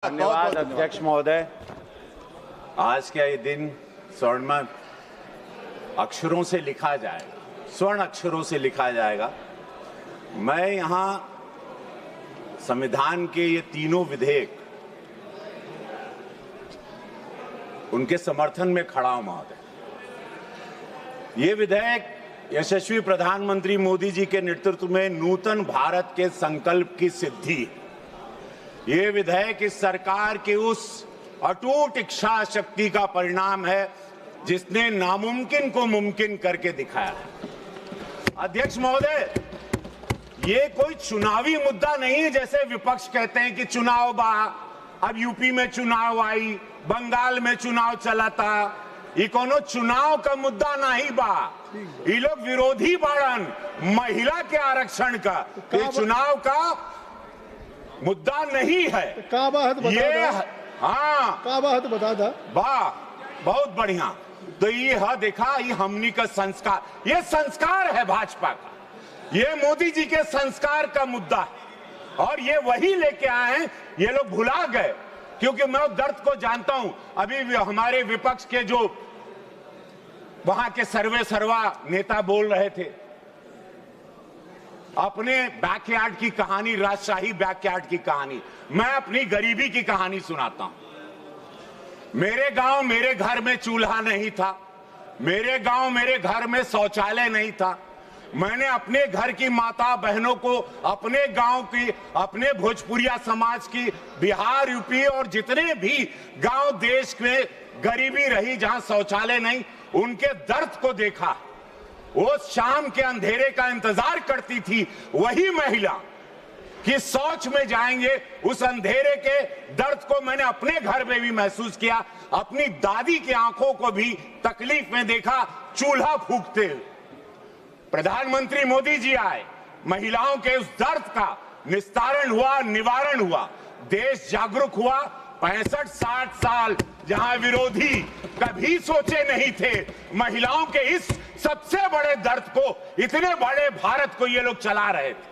धन्यवाद अध्यक्ष महोदय। आज का ये दिन स्वर्णिम अक्षरों से लिखा जाएगा, स्वर्ण अक्षरों से लिखा जाएगा। मैं यहाँ संविधान के ये तीनों विधेयक उनके समर्थन में खड़ा हूं महोदय। ये विधेयक यशस्वी प्रधानमंत्री मोदी जी के नेतृत्व में नूतन भारत के संकल्प की सिद्धि है। ये विधेयक इस सरकार की उस अटूट इच्छा शक्ति का परिणाम है जिसने नामुमकिन को मुमकिन करके दिखाया है। अध्यक्ष महोदय, ये कोई चुनावी मुद्दा नहीं है जैसे विपक्ष कहते हैं कि चुनाव बा, अब यूपी में चुनाव आई, बंगाल में चुनाव चला था। ये कोनो चुनाव का मुद्दा नहीं बा, ये लोग विरोधी बाड़न महिला के आरक्षण का। ये चुनाव का मुद्दा नहीं है। ये हाँ बता था वाह, बहुत बढ़िया। तो ये देखा, ये हमनी का संस्कार, ये संस्कार है भाजपा का, ये मोदी जी के संस्कार का मुद्दा है। और ये वही लेके आए हैं, ये लोग भुला गए क्योंकि मैं दर्द को जानता हूं। अभी हमारे विपक्ष के जो वहां के सर्वे सर्वा नेता बोल रहे थे अपने बैकयार्ड की कहानी, राजशाही बैकयार्ड की कहानी। मैं अपनी गरीबी की कहानी सुनाता हूं। मेरे गांव मेरे घर में चूल्हा नहीं था, मेरे गांव मेरे घर में शौचालय नहीं था। मैंने अपने घर की माता बहनों को, अपने गांव की, अपने भोजपुरिया समाज की, बिहार यूपी और जितने भी गांव देश में गरीबी रही जहां शौचालय नहीं, उनके दर्द को देखा। वो शाम के अंधेरे का इंतजार करती थी वही महिला कि शौच में जाएंगे। उस अंधेरे के दर्द को मैंने अपने घर में भी महसूस किया, अपनी दादी की आंखों को भी तकलीफ में देखा चूल्हा फूंकते। प्रधानमंत्री मोदी जी आए, महिलाओं के उस दर्द का निस्तारण हुआ, निवारण हुआ, देश जागरूक हुआ। 65-60 साल जहां विरोधी कभी सोचे नहीं थे, महिलाओं के इस सबसे बड़े दर्द को, इतने बड़े भारत को ये लोग चला रहे थे।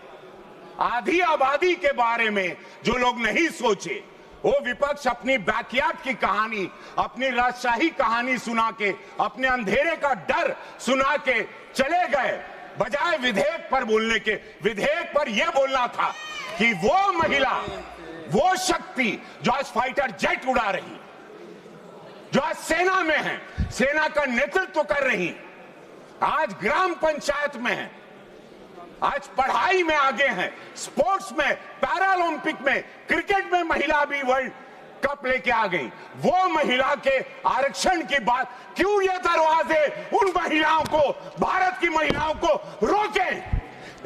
आधी आबादी के बारे में जो लोग नहीं सोचे, वो विपक्ष अपनी बैकयार्ड की कहानी, अपनी राजशाही कहानी सुना के, अपने अंधेरे का डर सुना के चले गए। बजाय विधेयक पर बोलने के, विधेयक पर यह बोलना था कि वो महिला, वो शक्ति जो आज फाइटर जेट उड़ा रही, जो आज सेना में है, सेना का नेतृत्व कर रही, आज ग्राम पंचायत में है, आज पढ़ाई में आगे हैं, स्पोर्ट्स में, पैरालंपिक में, क्रिकेट में महिला भी वर्ल्ड कप लेके आ गई। वो महिला के आरक्षण की बात, क्यों ये दरवाजे उन महिलाओं को, भारत की महिलाओं को रोके?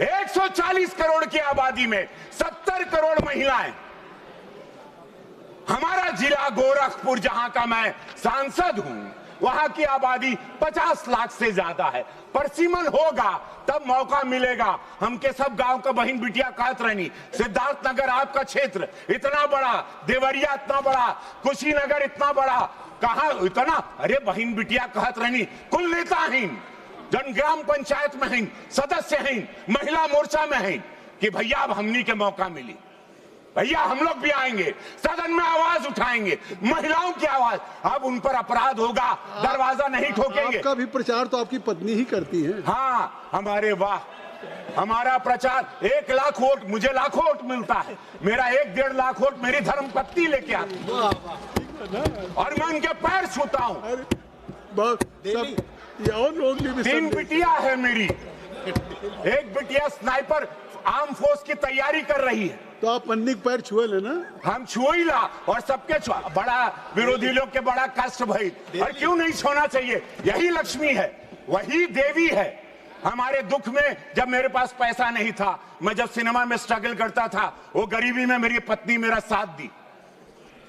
140 करोड़ की आबादी में 70 करोड़ महिलाएं। हमारा जिला गोरखपुर जहां का मैं सांसद हूं, वहां की आबादी 50 लाख से ज्यादा है। परसिमन होगा तब मौका मिलेगा। हम के सब गांव का बहन बिटिया कहत रहनी, सिद्धार्थनगर आपका क्षेत्र इतना बड़ा, देवरिया इतना बड़ा, कुशीनगर इतना बड़ा, कहा इतना, अरे बहन बिटिया कहत रहनी, कुल नेता हैं, जन ग्राम पंचायत में हैं, सदस्य हैं, महिला मोर्चा में हैं कि भैया अब हमनी के मौका मिली, भैया हम लोग भी आएंगे, सदन में आवाज उठाएंगे, महिलाओं की आवाज। अब उन पर अपराध होगा, दरवाजा नहीं ठोकेंगे। आपका भी प्रचार तो आपकी पत्नी ही करती है। हाँ, हमारे वाह, हमारा प्रचार 1 लाख वोट, मुझे लाखों वोट मिलता है, मेरा 1-1.5 लाख वोट मेरी धर्मपत्नी लेके आती है और मैं उनके पैर छूता हूँ। 3 बिटिया है मेरी, एक बिटिया स्नाइपर आर्म फोर्स की तैयारी कर रही है। तो आप पन्नी पैर छुए लेना। हम छुई ला और सबके बड़ा विरोधी लोग के बड़ा कष्ट भाई, और क्यों नहीं छूना चाहिए? यही लक्ष्मी है, वही देवी है। हमारे दुख में जब मेरे पास पैसा नहीं था, मैं जब सिनेमा में स्ट्रगल करता था, वो गरीबी में मेरी पत्नी मेरा साथ दी,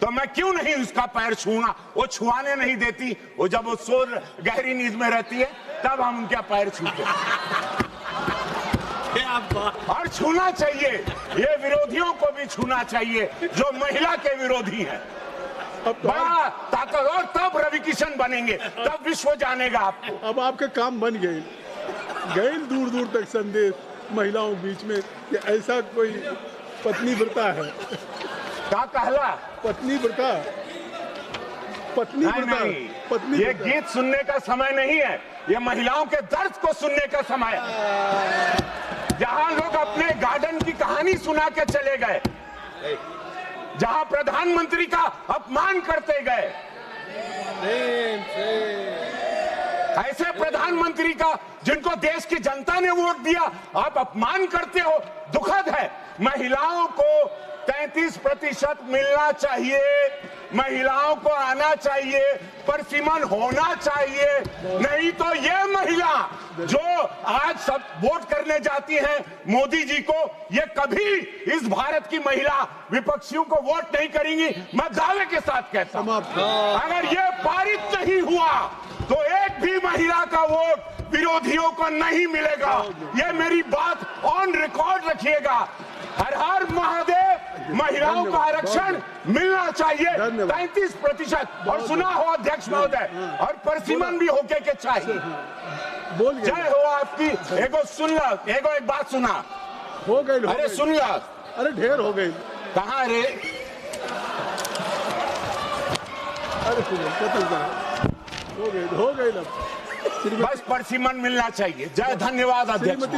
तो मैं क्यों नहीं उसका पैर छूना? वो छुआने नहीं देती, वो जब वो सो गहरी नींद में रहती है तब हम उनका पैर छूते और छूना चाहिए। ये विरोधियों को भी छूना चाहिए जो महिला के विरोधी हैं। बड़ा ताकत, और तब रवि किशन बनेंगे, तब विश्व जानेगा आपको। अब आपके काम बन गए दूर दूर तक संदेश महिलाओं के बीच में कि ऐसा कोई पत्नी व्रता है। का कहला पत्नी व्रता, पत्नी नहीं व्रता, नहीं, पत्नी ये व्रता। गीत सुनने का समय नहीं है, ये महिलाओं के दर्द को सुनने का समय है। जहां लोग अपने गार्डन की कहानी सुना के चले गए, जहां प्रधानमंत्री का अपमान करते गए, ऐसे प्रधानमंत्री का जिनको देश की जनता ने वोट दिया आप अपमान करते हो, दुखद है। महिलाओं को 33% मिलना चाहिए, महिलाओं को आना चाहिए, परसीमन होना चाहिए, नहीं तो ये महिला जो आज सब वोट करने जाती हैं मोदी जी को, ये कभी इस भारत की महिला विपक्षियों को वोट नहीं करेंगी। मैं दावे के साथ कहता हूं, अगर ये पारित नहीं हुआ तो एक भी महिला का वोट विरोधियों को नहीं मिलेगा। ये मेरी बात ऑन रिकॉर्ड रखिएगा। हर हर महादेव, महिलाओं का आरक्षण मिलना चाहिए 33%। और सुना हो अध्यक्ष महोदय, और परसीमन भी होके के चाहिए। बोल गए, जय हो आपकी। एगो सुन ला, एगो एक बात सुना, हो गई, अरे सुन ला, अरे ढेर हो गई, कहाँ रे, अरे कतल का हो गई ना। बस परसीमन मिलना चाहिए। जय, धन्यवाद अध्यक्ष महोदय।